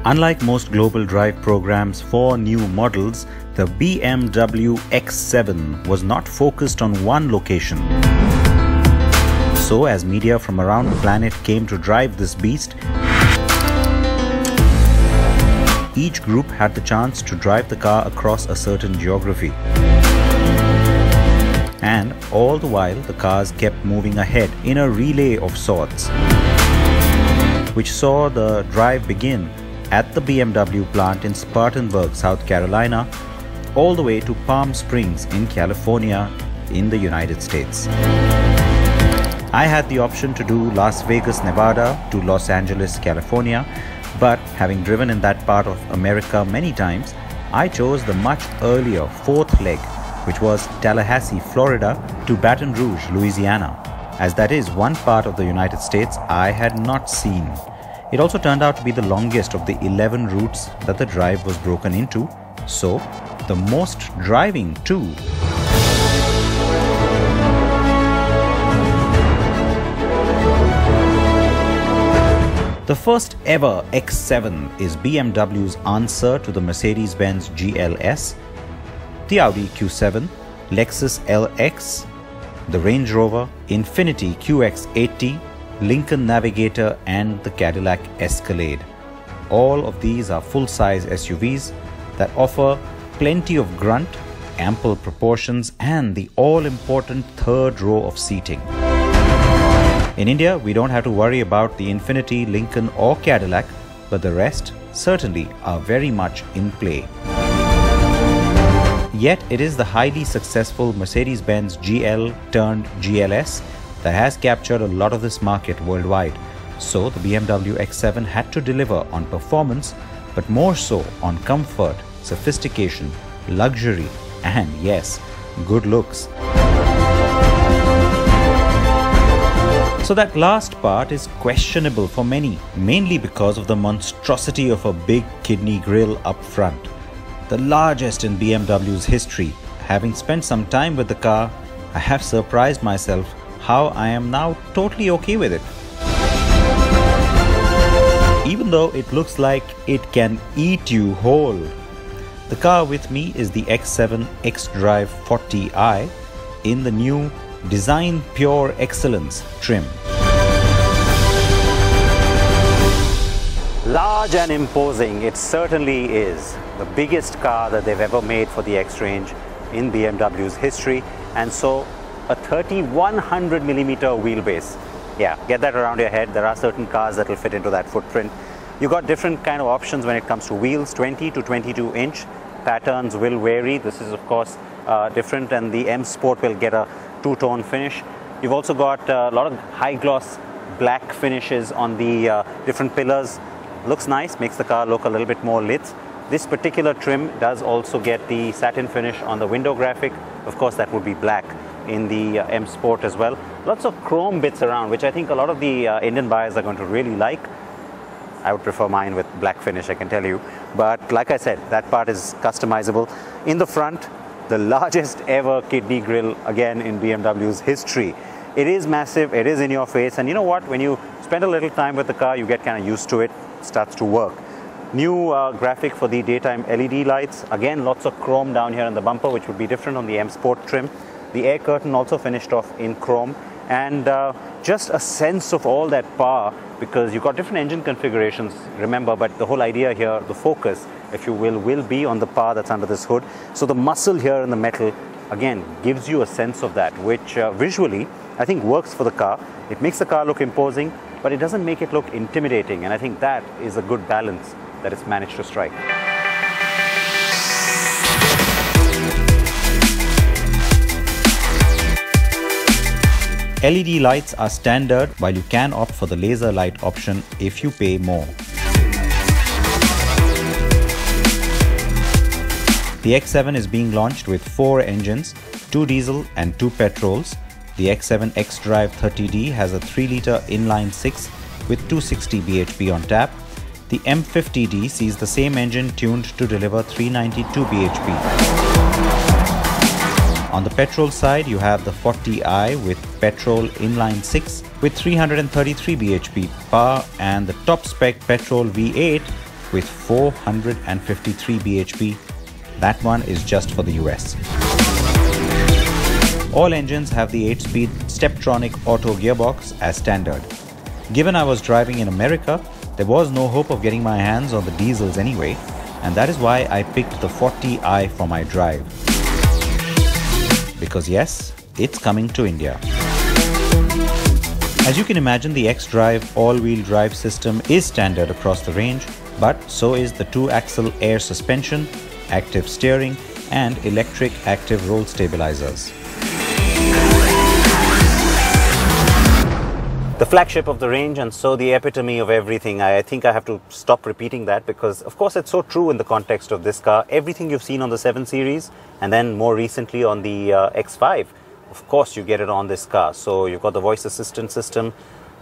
Unlike most global drive programs for new models, the BMW X7 was not focused on one location. So as media from around the planet came to drive this beast, each group had the chance to drive the car across a certain geography. And all the while, the cars kept moving ahead in a relay of sorts, which saw the drive begin at the BMW plant in Spartanburg, South Carolina, all the way to Palm Springs in California in the United States. I had the option to do Las Vegas, Nevada to Los Angeles, California, but having driven in that part of America many times, I chose the much earlier fourth leg, which was Tallahassee, Florida to Baton Rouge, Louisiana, as that is one part of the United States I had not seen. It also turned out to be the longest of the 11 routes that the drive was broken into, so the most driving too. The first ever X7 is BMW's answer to the Mercedes-Benz GLS, the Audi Q7, Lexus LX, the Range Rover, Infiniti QX80, Lincoln Navigator and the Cadillac Escalade. All of these are full-size SUVs that offer plenty of grunt, ample proportions and the all-important third row of seating. In India, we don't have to worry about the Infiniti, Lincoln or Cadillac, but the rest certainly are very much in play. Yet it is the highly successful Mercedes-Benz GL turned GLS that has captured a lot of this market worldwide. So the BMW X7 had to deliver on performance, but more so on comfort, sophistication, luxury, and yes, good looks. So that last part is questionable for many, mainly because of the monstrosity of a big kidney grille up front. The largest in BMW's history. Having spent some time with the car, I have surprised myself how I am now totally okay with it. Even though it looks like it can eat you whole. The car with me is the X7 xDrive 40i in the new Design Pure Excellence trim. Large and imposing, it certainly is the biggest car that they've ever made for the X-Range in BMW's history, and so a 3100mm wheelbase. Yeah, get that around your head. There are certain cars that will fit into that footprint. You got different kind of options when it comes to wheels. 20 to 22 inch patterns will vary. This is of course different, and the M Sport will get a two-tone finish. You've also got a lot of high gloss black finishes on the different pillars. Looks nice, makes the car look a little bit more lit. This particular trim does also get the satin finish on the window graphic. Of course, that would be black in the M Sport as well. Lots of chrome bits around, which I think a lot of the Indian buyers are going to really like. I would prefer mine with black finish, I can tell you. But like I said, that part is customizable. In the front, the largest ever kidney grille, again in BMW's history. It is massive, it is in your face, and you know what? When you spend a little time with the car, you get kind of used to it, starts to work. New graphic for the daytime LED lights. Again, lots of chrome down here in the bumper, which would be different on the M Sport trim. The air curtain also finished off in chrome, and just a sense of all that power, because you've got different engine configurations, remember, but the whole idea here, the focus, if you will be on the power that's under this hood. So the muscle here in the metal, again, gives you a sense of that, which visually, I think works for the car. It makes the car look imposing, but it doesn't make it look intimidating, and I think that is a good balance that it's managed to strike. LED lights are standard, while you can opt for the laser light option if you pay more. The X7 is being launched with 4 engines, 2 diesel and 2 petrols. The X7 xDrive 30D has a 3-litre inline-6 with 260 bhp on tap. The M50D sees the same engine tuned to deliver 392 bhp. On the petrol side, you have the 40i with petrol inline-6 with 333 bhp power, and the top spec petrol V8 with 453 bhp. That one is just for the US. All engines have the 8-speed Steptronic auto gearbox as standard. Given I was driving in America, there was no hope of getting my hands on the diesels anyway, and that is why I picked the 40i for my drive. Because yes, it's coming to India. As you can imagine, the xDrive all-wheel drive system is standard across the range, but so is the 2-axle air suspension, active steering, and electric active roll stabilizers. The flagship of the range, and so the epitome of everything. I think I have to stop repeating that, because of course it's so true in the context of this car. Everything you've seen on the 7 Series and then more recently on the X5, of course you get it on this car. So you've got the voice assistant system,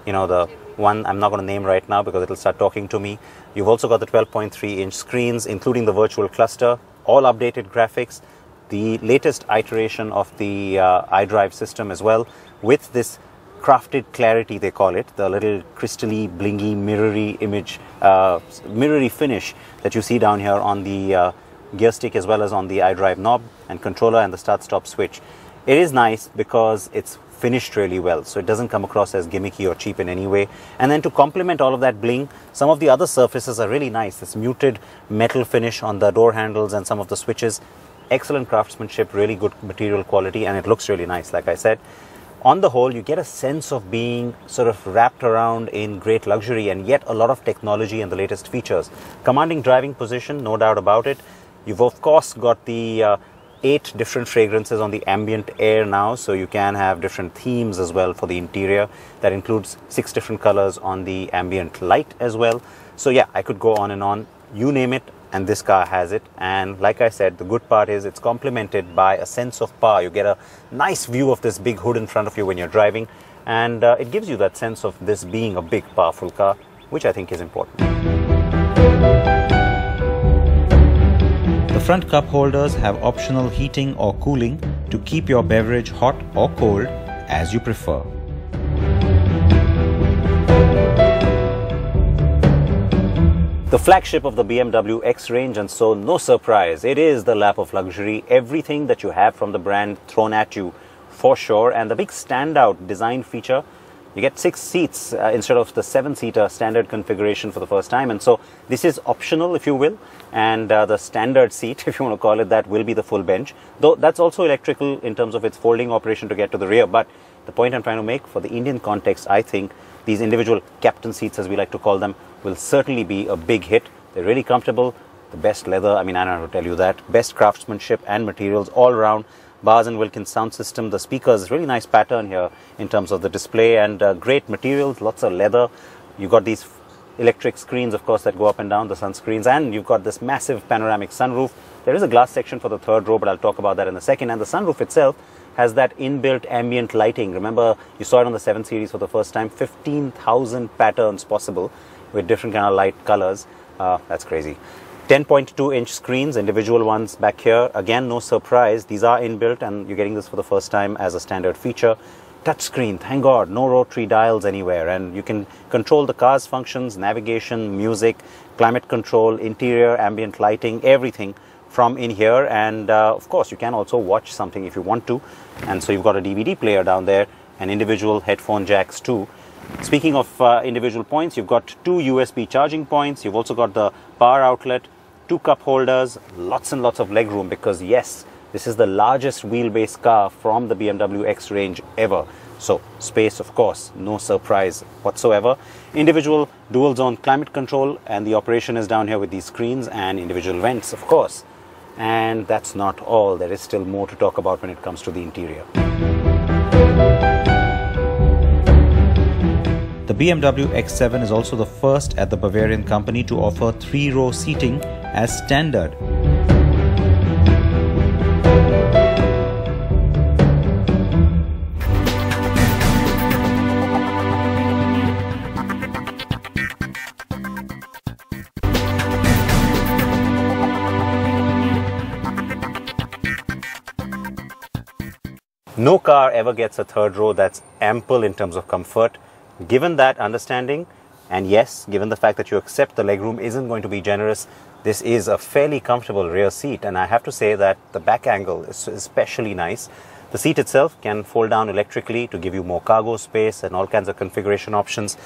you know, the one I'm not going to name right now because it'll start talking to me. You've also got the 12.3-inch screens, including the virtual cluster, all updated graphics, the latest iteration of the iDrive system as well, with this crafted clarity, they call it, the little crystally, blingy, mirrory image, mirrory finish that you see down here on the gear stick as well as on the iDrive knob and controller and the start-stop switch. It is nice because it's finished really well, so it doesn't come across as gimmicky or cheap in any way. And then to complement all of that bling, some of the other surfaces are really nice. This muted metal finish on the door handles and some of the switches. Excellent craftsmanship, really good material quality, and it looks really nice, like I said. On the whole, you get a sense of being sort of wrapped around in great luxury and yet a lot of technology and the latest features. Commanding driving position, no doubt about it. You've of course got the 8 different fragrances on the ambient air now, so you can have different themes as well for the interior. That includes 6 different colors on the ambient light as well. So yeah, I could go on and on. You name it, and this car has it. And like I said, the good part is it's complemented by a sense of power. You get a nice view of this big hood in front of you when you're driving, and it gives you that sense of this being a big, powerful car, which I think is important. The front cup holders have optional heating or cooling to keep your beverage hot or cold as you prefer. The flagship of the BMW X range, and so no surprise, it is the lap of luxury. Everything that you have from the brand thrown at you for sure. And the big standout design feature, you get 6 seats instead of the 7-seater standard configuration for the first time. And so this is optional, if you will, and the standard seat, if you want to call it that, will be the full bench, though that's also electrical in terms of its folding operation to get to the rear. But the point I'm trying to make, for the Indian context, I think these individual captain seats, as we like to call them, will certainly be a big hit. They're really comfortable, the best leather, I mean, I don't have to tell you that, best craftsmanship and materials all around. Bars and Wilkins sound system, the speakers, really nice pattern here in terms of the display, and great materials, lots of leather. You've got these electric screens, of course, that go up and down, the sun screens, and you've got this massive panoramic sunroof. There is a glass section for the 3rd row, but I'll talk about that in a second. And the sunroof itself has that inbuilt ambient lighting. Remember, you saw it on the 7 Series for the first time, 15,000 patterns possible with different kind of light colors. That's crazy. 10.2-inch screens, individual ones back here. Again, no surprise, these are inbuilt and you're getting this for the first time as a standard feature. Touchscreen, thank God, no rotary dials anywhere, and you can control the car's functions, navigation, music, climate control, interior, ambient lighting, everything from in here. And of course, you can also watch something if you want to. And so you've got a DVD player down there, and individual headphone jacks too. Speaking of individual points, you've got 2 USB charging points. You've also got the power outlet, 2 cup holders, lots and lots of leg room, because yes, this is the largest wheelbase car from the BMW X range ever. So space, of course, no surprise whatsoever. Individual dual zone climate control, and the operation is down here with these screens and individual vents, of course. And that's not all. There is still more to talk about when it comes to the interior. The BMW X7 is also the first at the Bavarian company to offer 3-row seating as standard. No car ever gets a third row that's ample in terms of comfort. Given that understanding, and yes, given the fact that you accept the legroom isn't going to be generous, this is a fairly comfortable rear seat, and I have to say that the back angle is especially nice. The seat itself can fold down electrically to give you more cargo space and all kinds of configuration options.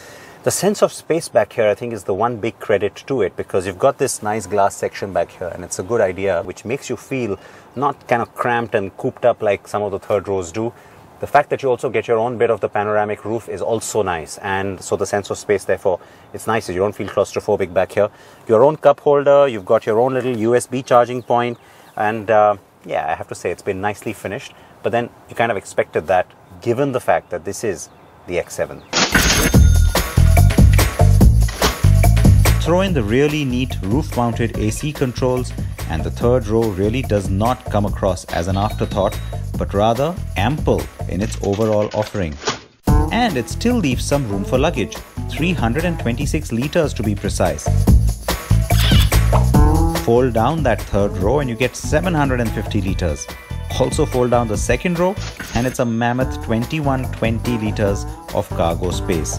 The sense of space back here, I think, is the one big credit to it, because you've got this nice glass section back here, and it's a good idea, which makes you feel not kind of cramped and cooped up like some of the third rows do. The fact that you also get your own bit of the panoramic roof is also nice, and so the sense of space, therefore, it's nice. You don't feel claustrophobic back here. Your own cup holder, you've got your own little USB charging point, and yeah, I have to say it's been nicely finished. But then you kind of expected that, given the fact that this is the X7. Throw in the really neat roof-mounted AC controls, and the third row really does not come across as an afterthought, but rather ample in its overall offering. And it still leaves some room for luggage, 326 liters to be precise. Fold down that third row and you get 750 liters. Also fold down the second row and it's a mammoth 2120 liters of cargo space.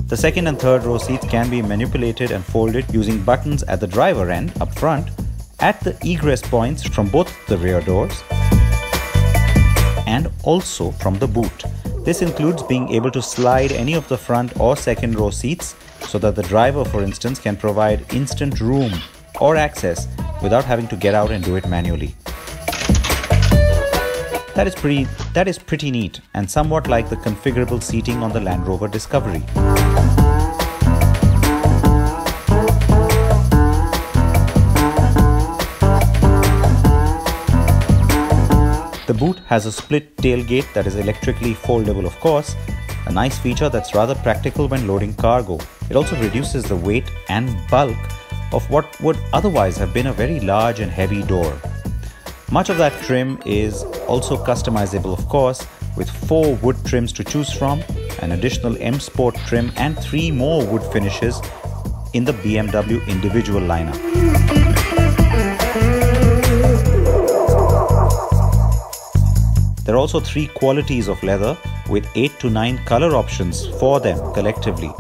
The second and third row seats can be manipulated and folded using buttons at the driver end up front, at the egress points from both the rear doors, and also from the boot. This includes being able to slide any of the front or second row seats so that the driver, for instance, can provide instant room or access without having to get out and do it manually. That is pretty neat, and somewhat like the configurable seating on the Land Rover Discovery. The boot has a split tailgate that is electrically foldable, of course, a nice feature that's rather practical when loading cargo. It also reduces the weight and bulk of what would otherwise have been a very large and heavy door. Much of that trim is also customizable, of course, with 4 wood trims to choose from, an additional M Sport trim and 3 more wood finishes in the BMW individual lineup. There are also 3 qualities of leather with 8 to 9 color options for them collectively.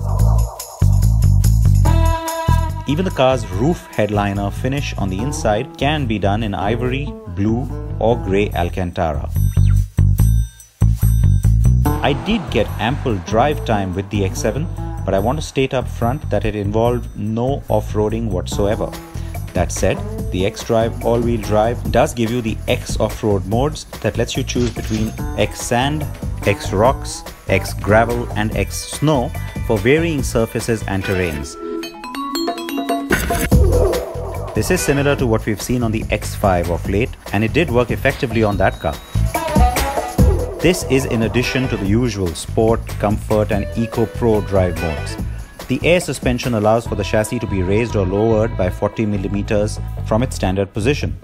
Even the car's roof headliner finish on the inside can be done in ivory, blue or grey Alcantara. I did get ample drive time with the X7, but I want to state up front that it involved no off-roading whatsoever. That said, the xDrive all-wheel drive does give you the X off-road modes that lets you choose between X sand, X rocks, X gravel and X snow for varying surfaces and terrains. This is similar to what we've seen on the X5 of late, and it did work effectively on that car. This is in addition to the usual Sport, Comfort and Eco Pro drive modes. The air suspension allows for the chassis to be raised or lowered by 40mm from its standard position.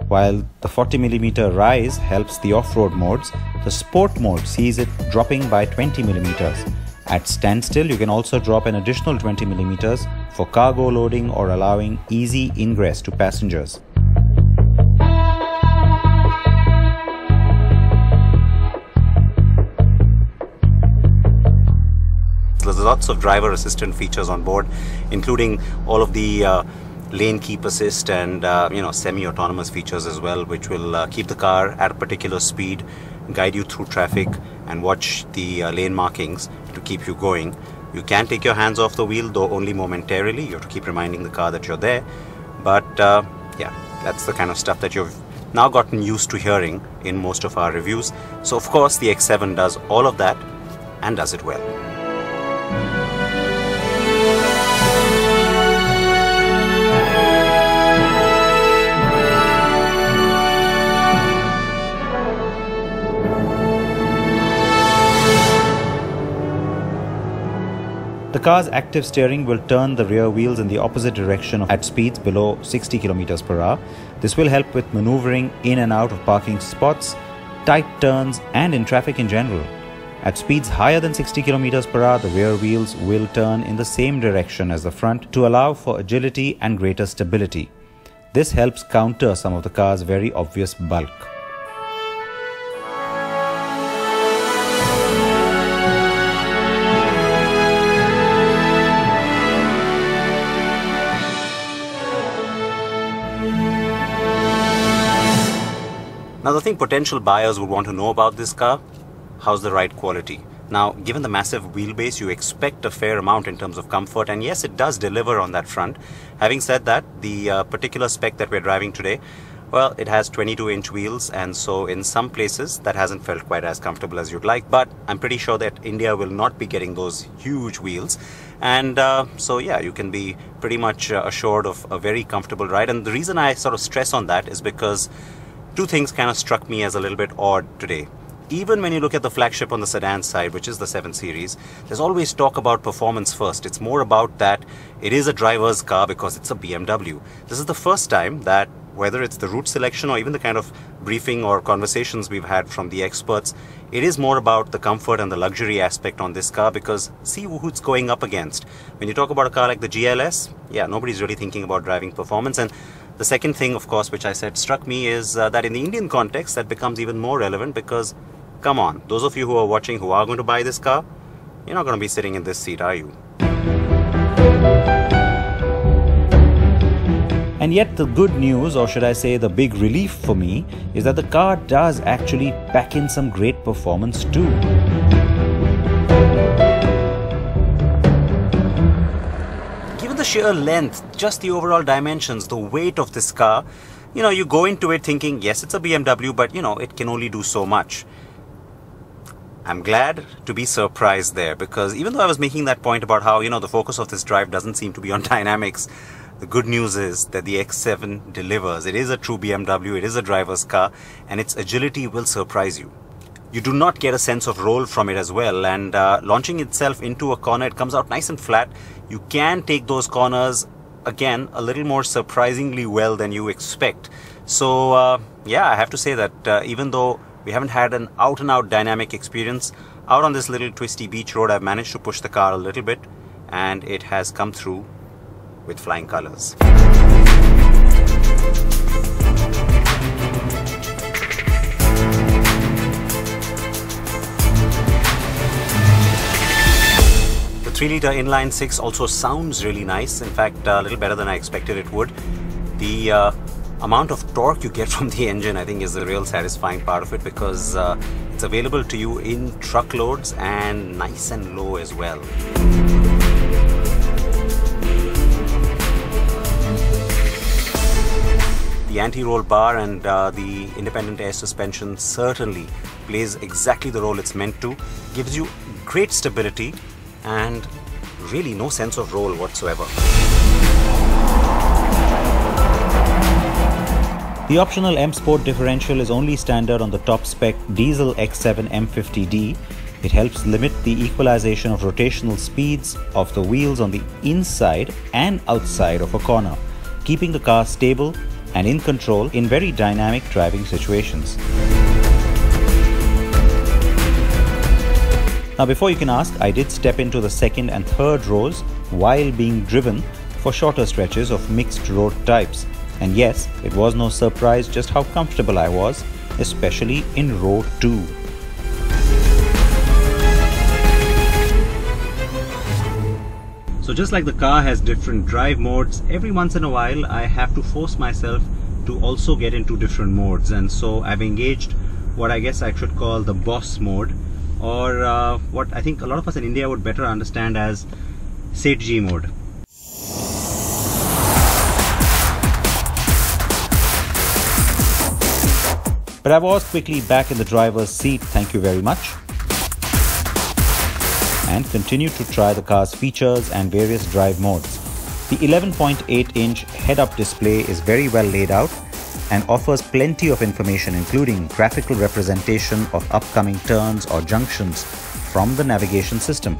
While the 40mm rise helps the off-road modes, the Sport mode sees it dropping by 20mm. At standstill, you can also drop an additional 20mm for cargo loading or allowing easy ingress to passengers. There's lots of driver assistant features on board, including all of the lane keep assist and semi-autonomous features as well, which will keep the car at a particular speed, guide you through traffic and watch the lane markings to keep you going. You can take your hands off the wheel, though only momentarily. You have to keep reminding the car that you're there. But yeah, that's the kind of stuff that you've now gotten used to hearing in most of our reviews. So of course the X7 does all of that and does it well. The car's active steering will turn the rear wheels in the opposite direction at speeds below 60 km per hour. This will help with maneuvering in and out of parking spots, tight turns and in traffic in general. At speeds higher than 60 km per hour, the rear wheels will turn in the same direction as the front to allow for agility and greater stability. This helps counter some of the car's very obvious bulk. Now the thing potential buyers would want to know about this car, how's the ride quality? Now, given the massive wheelbase, you expect a fair amount in terms of comfort, and yes, it does deliver on that front. Having said that, the particular spec that we're driving today, well, it has 22-inch wheels, and so in some places that hasn't felt quite as comfortable as you'd like, but I'm pretty sure that India will not be getting those huge wheels, and so yeah, you can be pretty much assured of a very comfortable ride. And the reason I sort of stress on that is because two things kind of struck me as a little bit odd today. Even when you look at the flagship on the sedan side, which is the 7 Series, there's always talk about performance first. It's more about that it is a driver's car because it's a BMW. This is the first time that, whether it's the route selection or even the kind of briefing or conversations we've had from the experts, it is more about the comfort and the luxury aspect on this car, because see who it's going up against. When you talk about a car like the GLS, yeah, nobody's really thinking about driving performance. And the second thing, of course, which I said struck me is that in the Indian context, that becomes even more relevant because, come on, those of you who are watching who are going to buy this car, you're not going to be sitting in this seat, are you? And yet the good news, or should I say the big relief for me, is that the car does actually pack in some great performance too. Given the sheer length, just the overall dimensions, the weight of this car, you go into it thinking, yes, it's a BMW, but it can only do so much. I'm glad to be surprised there, because even though I was making that point about how, the focus of this drive doesn't seem to be on dynamics, the good news is that the X7 delivers. It is a true BMW, it is a driver's car, and its agility will surprise you. You do not get a sense of roll from it as well, and launching itself into a corner, it comes out nice and flat. You can take those corners, again, a little more surprisingly well than you expect. So, yeah, I have to say that even though we haven't had an out-and-out dynamic experience, out on this little twisty beach road, I've managed to push the car a little bit, and it has come through with flying colors. The 3-liter inline-6 also sounds really nice. In fact, a little better than I expected it would. The amount of torque you get from the engine, I think, is the real satisfying part of it, because it's available to you in truckloads and nice and low as well. The anti-roll bar and the independent air suspension certainly plays exactly the role it's meant to. Gives you great stability and really no sense of roll whatsoever. The optional M Sport differential is only standard on the top spec diesel X7 M50D. It helps limit the equalization of rotational speeds of the wheels on the inside and outside of a corner, keeping the car stable and in control in very dynamic driving situations. Now, before you can ask, I did step into the second and third rows while being driven for shorter stretches of mixed road types. And yes, it was no surprise just how comfortable I was, especially in row 2. So just like the car has different drive modes, every once in a while I have to force myself to also get into different modes, and so I've engaged what I guess I should call the boss mode, or what I think a lot of us in India would better understand as Sethi mode. But I was quickly back in the driver's seat, thank you very much, and continued to try the car's features and various drive modes. The 11.8-inch head-up display is very well laid out and offers plenty of information, including graphical representation of upcoming turns or junctions from the navigation system.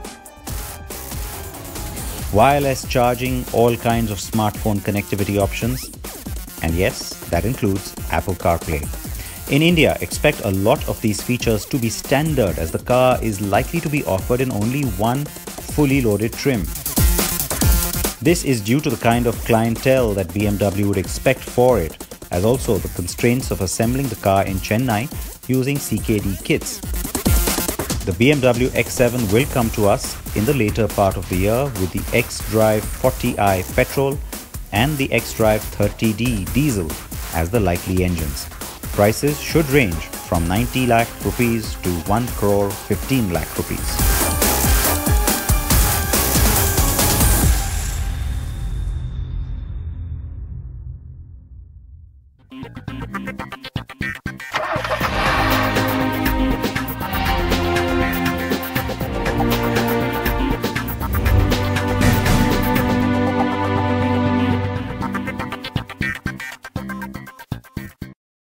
Wireless charging, all kinds of smartphone connectivity options, and yes, that includes Apple CarPlay. In India, expect a lot of these features to be standard, as the car is likely to be offered in only one fully loaded trim. This is due to the kind of clientele that BMW would expect for it, as also the constraints of assembling the car in Chennai using CKD kits. The BMW X7 will come to us in the later part of the year with the xDrive 40i petrol and the xDrive 30D diesel as the likely engines. Prices should range from 90 lakh rupees to 1 crore 15 lakh rupees.